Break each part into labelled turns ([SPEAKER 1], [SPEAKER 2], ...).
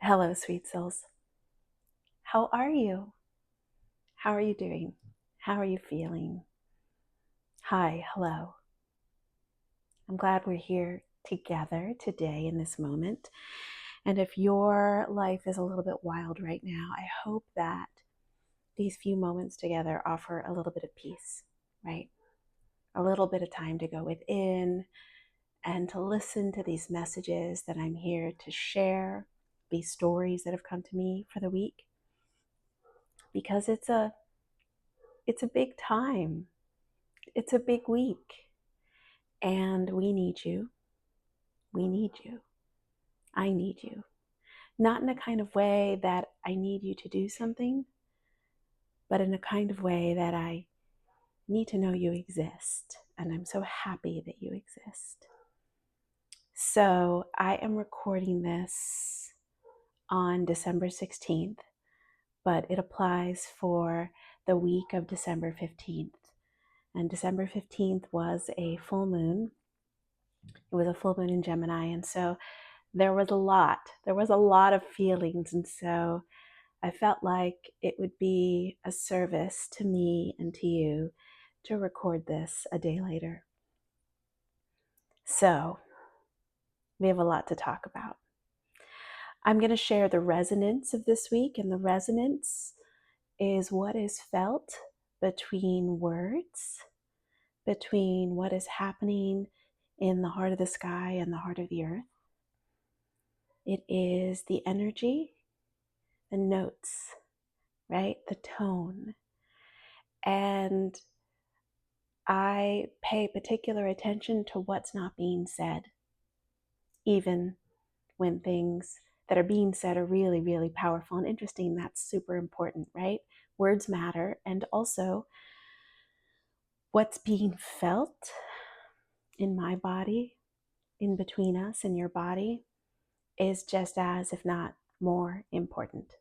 [SPEAKER 1] Hello, sweet souls. How are you? How are you doing? How are you feeling? Hi, hello. I'm glad we're here together today in this moment. And if your life is a little bit wild right now, I hope that these few moments together offer a little bit of peace, right? A little bit of time to go within and to listen to these messages that I'm here to share, these stories that have come to me for the week, because it's a big time. It's a big week, and we need you. We need you. I need you. Not in a kind of way that I need you to do something, but in a kind of way that I need to know you exist. And I'm so happy that you exist. So I am recording this on December 16th, but it applies for the week of December 15th. And December 15th was a full moon. It was a full moon in Gemini. And so there was a lot of feelings. And so I felt like it would be a service to me and to you to record this a day later. So we have a lot to talk about. I'm going to share the resonance of this week, and the resonance is what is felt between words, between what is happening in the heart of the sky and the heart of the earth. It is the energy, the notes, right? The tone. And I pay particular attention to what's not being said, even when things that are being said are really, really powerful and interesting. That's super important, right? Words matter. And also, what's being felt in my body, in between us and your body, is just as, if not more, important.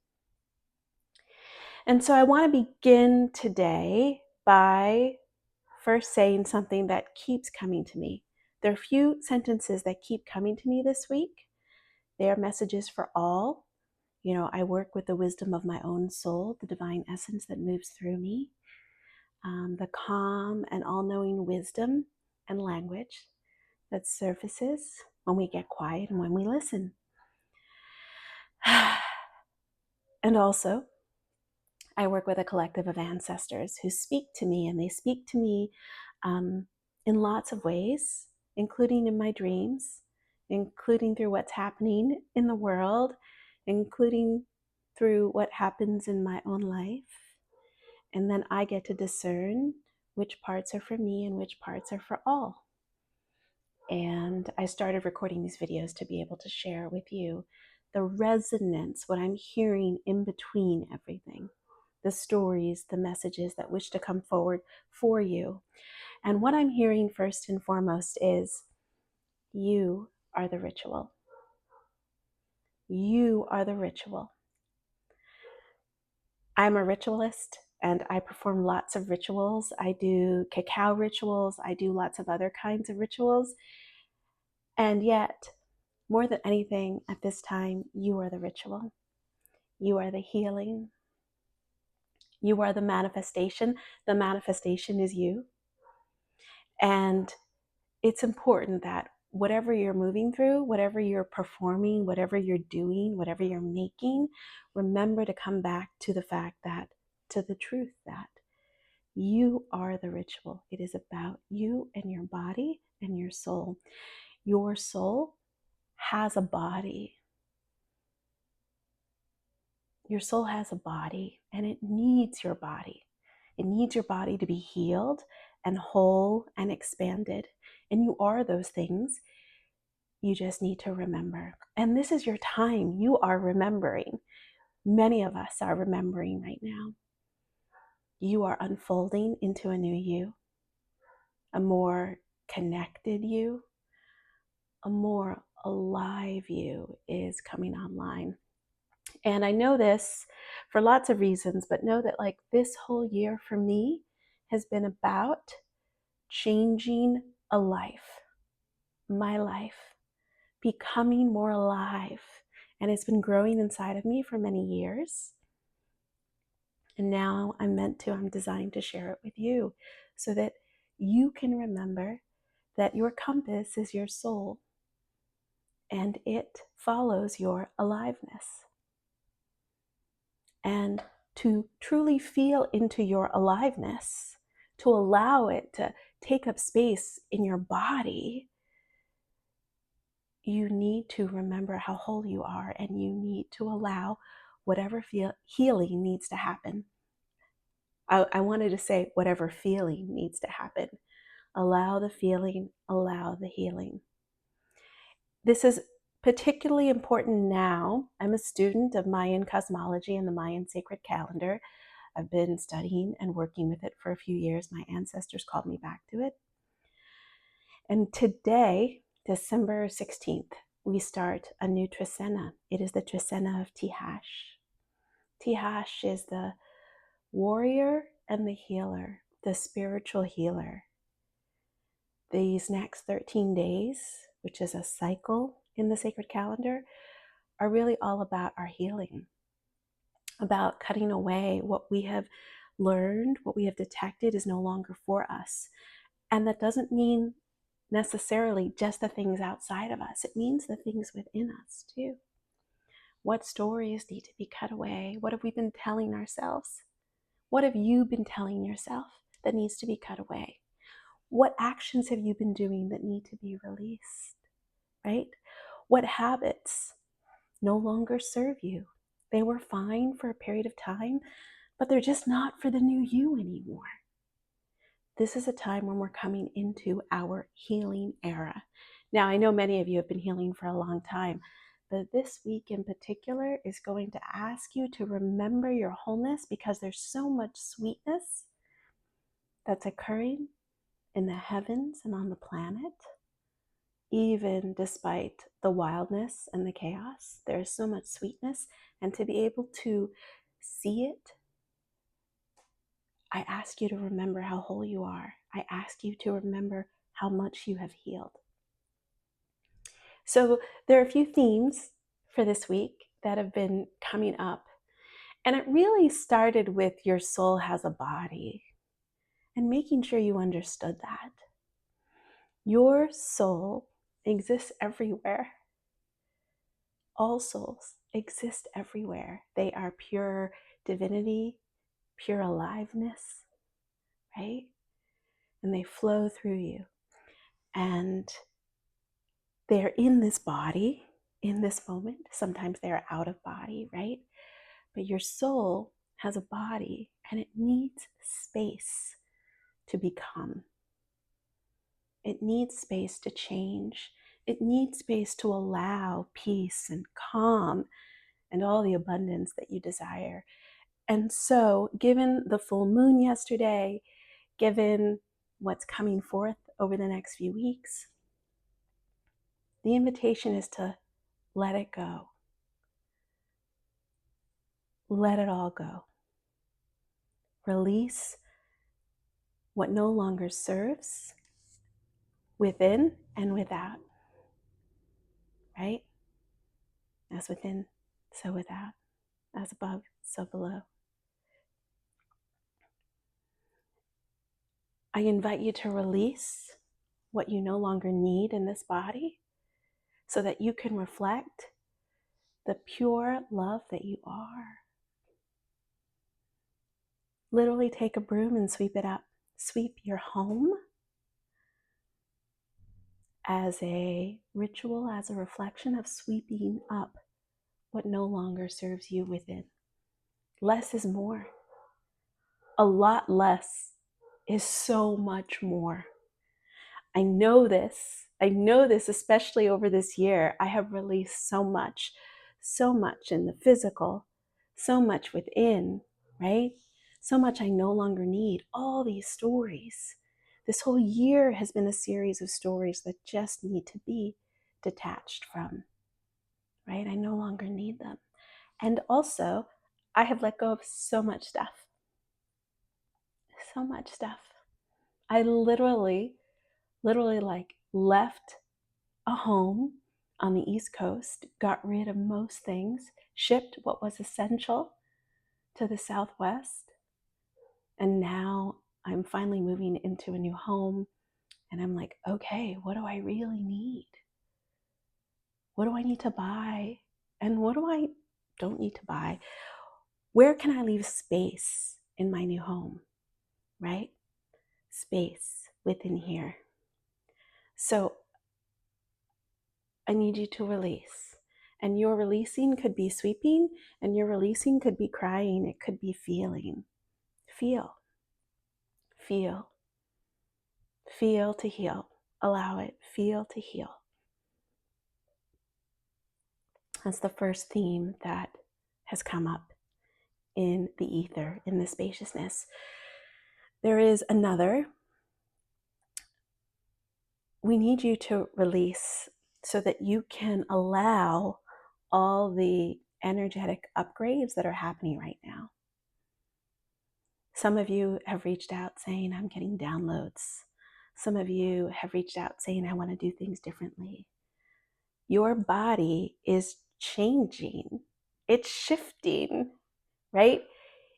[SPEAKER 1] And so I want to begin today by first saying something that keeps coming to me. There are a few sentences that keep coming to me this week. They are messages for all. You know, I work with the wisdom of my own soul, the divine essence that moves through me, the calm and all-knowing wisdom and language that surfaces when we get quiet and when we listen. And also, I work with a collective of ancestors who speak to me, and they speak to me in lots of ways, including in my dreams, including through what's happening in the world, including through what happens in my own life. And then I get to discern which parts are for me and which parts are for all. And I started recording these videos to be able to share with you the resonance, what I'm hearing in between everything, the stories, the messages that wish to come forward for you. And what I'm hearing first and foremost is, you are the ritual. You are the ritual. I'm a ritualist and I perform lots of rituals. I do cacao rituals. I do lots of other kinds of rituals. And yet, more than anything at this time, you are the ritual. You are the healing. You are the manifestation. The manifestation is you. And it's important that whatever you're moving through, whatever you're performing, whatever you're doing, whatever you're making, remember to come back to the fact that, to the truth that you are the ritual. It is about you and your body and your soul. Your soul has a body. Your soul has a body, and it needs your body. It needs your body to be healed and whole and expanded. And you are those things. You just need to remember. And this is your time. You are remembering. Many of us are remembering right now. You are unfolding into a new you, a more connected you, a more alive you is coming online. And I know this for lots of reasons, but know that like this whole year for me has been about changing a life, my life, becoming more alive And it's been growing inside of me for many years. And now I'm designed to share it with you so that you can remember that your compass is your soul and it follows your aliveness. And to truly feel into your aliveness, to allow it to take up space in your body, you need to remember how whole you are, and you need to allow whatever healing needs to happen. I wanted to say whatever feeling needs to happen. Allow the feeling, allow the healing. This is particularly important now. I'm a student of Mayan cosmology and the Mayan sacred calendar. I've been studying and working with it for a few years. My ancestors called me back to it. And today, December 16th, we start a new Trisena. It is the Trisena of Tihash. Tihash is the warrior and the healer, the spiritual healer. These next 13 days, which is a cycle in the sacred calendar, are really all about our healing, about cutting away what we have learned, what we have detected is no longer for us. And that doesn't mean necessarily just the things outside of us. It means the things within us too. What stories need to be cut away? What have we been telling ourselves? What have you been telling yourself that needs to be cut away? What actions have you been doing that need to be released, right? What habits no longer serve you? They were fine for a period of time, but they're just not for the new you anymore. This is a time when we're coming into our healing era. Now, I know many of you have been healing for a long time, but this week in particular is going to ask you to remember your wholeness, because there's so much sweetness that's occurring in the heavens and on the planet. Even despite the wildness and the chaos, there is so much sweetness. And to be able to see it, I ask you to remember how whole you are. I ask you to remember how much you have healed. So there are a few themes for this week that have been coming up. And it really started with your soul has a body and making sure you understood that. Your soul exists everywhere. All souls exist everywhere. They are pure divinity, pure aliveness, right? And they flow through you. And they're in this body, in this moment. Sometimes they're out of body, right? But your soul has a body and it needs space to become. It needs space to change. It needs space to allow peace and calm and all the abundance that you desire. And so, given the full moon yesterday, given what's coming forth over the next few weeks, the invitation is to let it go. Let it all go. Release what no longer serves within and without, right? As within, so without. As above, so below. I invite you to release what you no longer need in this body so that you can reflect the pure love that you are. Literally take a broom and sweep it up. Sweep your home as a ritual, as a reflection of sweeping up what no longer serves you within. Less is more. A lot less is so much more. I know this, especially over this year. I have released so much in the physical, so much within, right? So much I no longer need. All these stories. This whole year has been a series of stories that just need to be detached from, right? I no longer need them. And also, I have let go of so much stuff. So much stuff. I literally like left a home, on the East Coast, got rid of most things, shipped what was essential to the Southwest. And now I'm finally moving into a new home. And I'm like, okay, what do I really need? What do I need to buy? And what do I don't need to buy? Where can I leave space in my new home, right? Space within here. So I need you to release. And your releasing could be sweeping, and your releasing could be crying. It could be feeling. Feel. Feel. Feel to heal. Allow it. Feel to heal. That's the first theme that has come up in the ether, in the spaciousness. There is another. We need you to release so that you can allow all the energetic upgrades that are happening right now. Some of you have reached out saying, I'm getting downloads. Some of you have reached out saying, I want to do things differently. Your body is changing. It's shifting, right?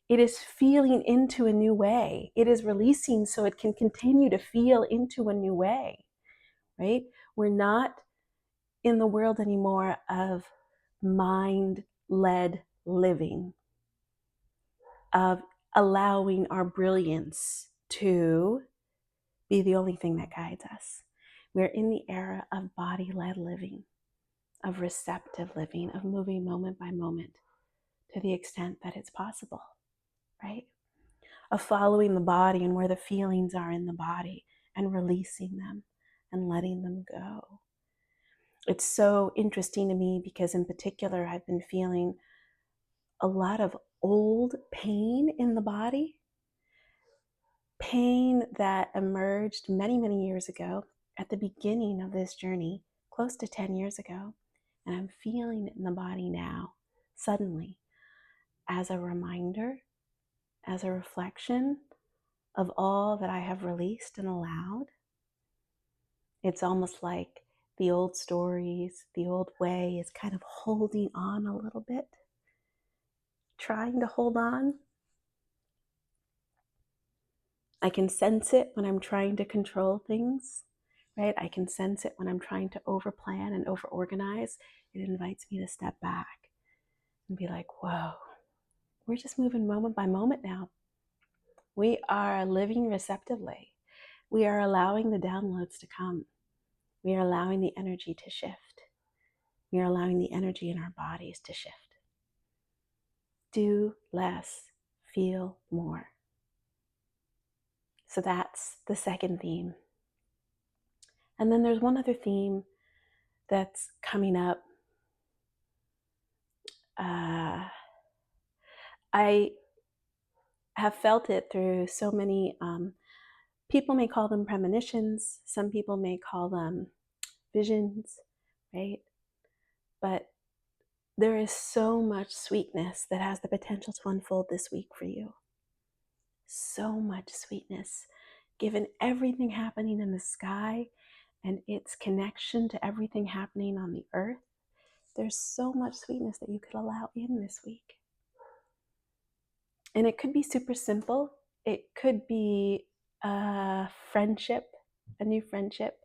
[SPEAKER 1] It is feeling into a new way. It is releasing so it can continue to feel into a new way, right? We're not in the world anymore of mind-led living, of allowing our brilliance to be the only thing that guides us. We're in the era of body-led living, of receptive living, of moving moment by moment to the extent that it's possible, right? Of following the body and where the feelings are in the body and releasing them and letting them go. It's so interesting to me because in particular, I've been feeling a lot of old pain in the body, pain that emerged many, many years ago at the beginning of this journey, close to 10 years ago. And I'm feeling it in the body now, suddenly, as a reminder, as a reflection of all that I have released and allowed. It's almost like the old stories, the old way is kind of holding on a little bit, trying to hold on. I can sense it when I'm trying to control things, right? I can sense it when I'm trying to overplan and overorganize. It invites me to step back and be like, whoa, we're just moving moment by moment now. We are living receptively. We are allowing the downloads to come. We are allowing the energy to shift. We are allowing the energy in our bodies to shift. Do less, feel more. So that's the second theme. And then there's one other theme that's coming up. I have felt it through so many, people may call them premonitions, some people may call them visions, right? But there is so much sweetness that has the potential to unfold this week for you. So much sweetness, given everything happening in the sky and its connection to everything happening on the earth. There's so much sweetness that you could allow in this week. And it could be super simple. It could be a friendship, a new friendship.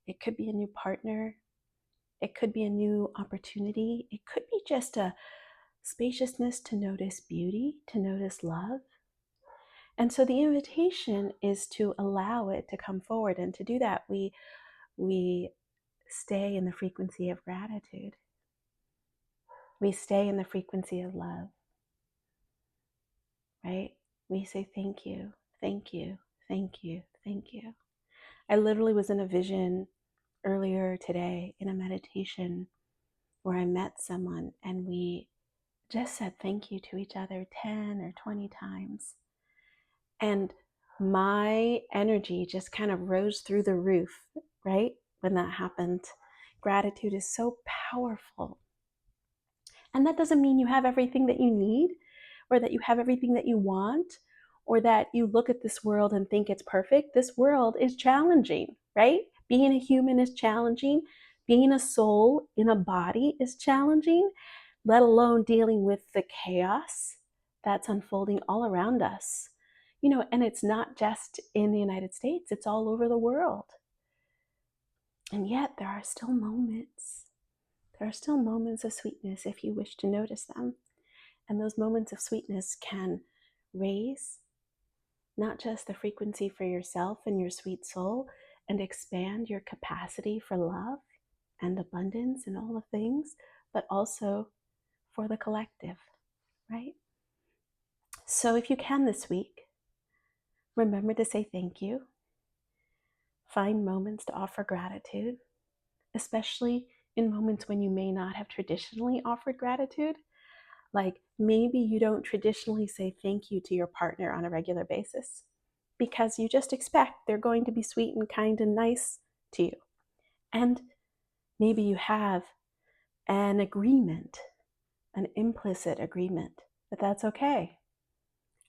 [SPEAKER 1] It could be a new partner. It could be a new opportunity. It could be just a spaciousness to notice beauty, to notice love. And so the invitation is to allow it to come forward. And to do that, we stay in the frequency of gratitude. We stay in the frequency of love, right? We say thank you, thank you, thank you, thank you. I literally was in a vision earlier today in a meditation where I met someone and we just said thank you to each other 10 or 20 times. And my energy just kind of rose through the roof, right? When that happened. Gratitude is so powerful. And that doesn't mean you have everything that you need or that you have everything that you want or that you look at this world and think it's perfect. This world is challenging, right? Being a human is challenging. Being a soul in a body is challenging, let alone dealing with the chaos that's unfolding all around us. And it's not just in the United States, it's all over the world. And yet there are still moments. There are still moments of sweetness if you wish to notice them. And those moments of sweetness can raise not just the frequency for yourself and your sweet soul, and expand your capacity for love and abundance and all the things, but also for the collective, right? So if you can this week, remember to say thank you. Find moments to offer gratitude, especially in moments when you may not have traditionally offered gratitude. Like maybe you don't traditionally say thank you to your partner on a regular basis because you just expect they're going to be sweet and kind and nice to you. And maybe you have an agreement, an implicit agreement that that's okay.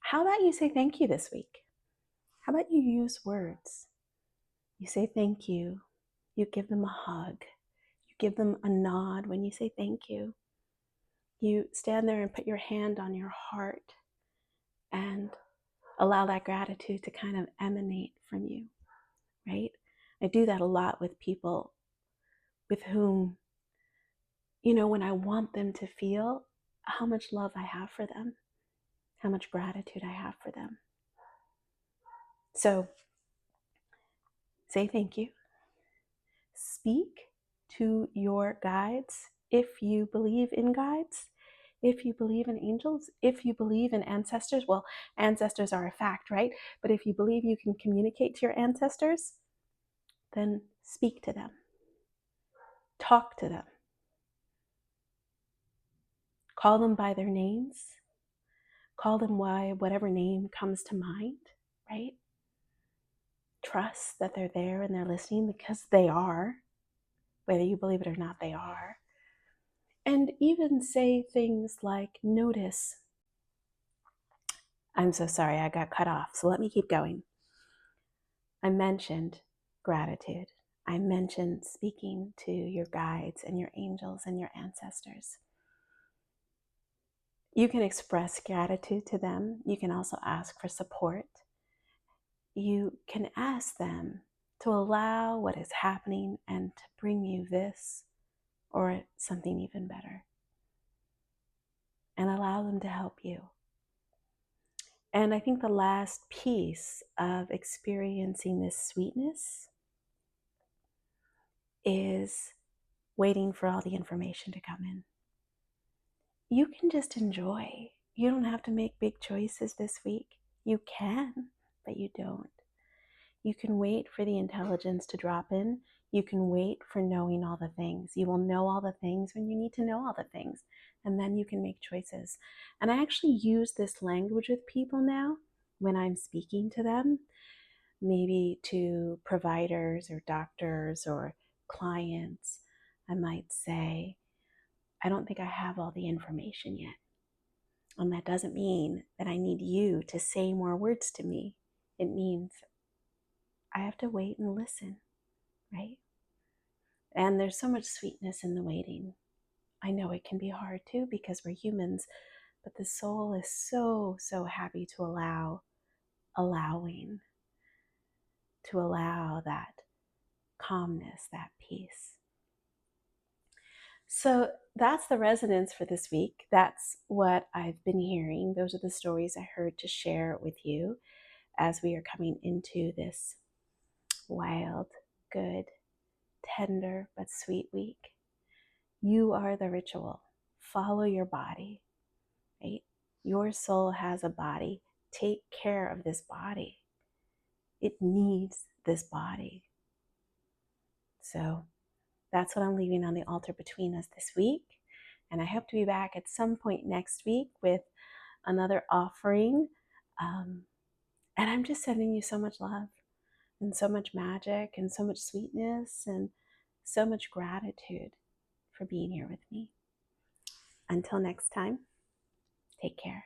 [SPEAKER 1] How about you say thank you this week? How about you use words? You say thank you. You give them a hug. You give them a nod when you say thank you. You stand there and put your hand on your heart and allow that gratitude to kind of emanate from you, right? I do that a lot with people with whom, when I want them to feel how much love I have for them, how much gratitude I have for them. So say thank you. Speak to your guides if you believe in guides, if you believe in angels, if you believe in ancestors. Well, ancestors are a fact, right? But if you believe you can communicate to your ancestors, then speak to them. Talk to them. Call them by their names. Call them by whatever name comes to mind, right? Trust that they're there and they're listening, because they are. Whether you believe it or not, they are. And even say things like, notice. I'm so sorry, I got cut off, so let me keep going. I mentioned gratitude. I mentioned speaking to your guides and your angels and your ancestors. You can express gratitude to them. You can also ask for support. You can ask them to allow what is happening and to bring you this or something even better. And allow them to help you. And I think the last piece of experiencing this sweetness is waiting for all the information to come in. You can just enjoy. You don't have to make big choices this week. You can, but you don't. You can wait for the intelligence to drop in. You can wait for knowing all the things. You will know all the things when you need to know all the things. And then you can make choices. And I actually use this language with people now when I'm speaking to them, maybe to providers or doctors or clients. I might say, I don't think I have all the information yet. And that doesn't mean that I need you to say more words to me. It means I have to wait and listen, right? And there's so much sweetness in the waiting. I know it can be hard too because we're humans, but the soul is so, so happy to allow that calmness, that peace. So that's the resonance for this week. That's what I've been hearing. Those are the stories I heard to share with you as we are coming into this wild, good, tender, but sweet week. You are the ritual. Follow your body, right? Your soul has a body. Take care of this body. It needs this body. So that's what I'm leaving on the altar between us this week. And I hope to be back at some point next week with another offering. And I'm just sending you so much love and so much magic and so much sweetness and so much gratitude for being here with me. Until next time, take care.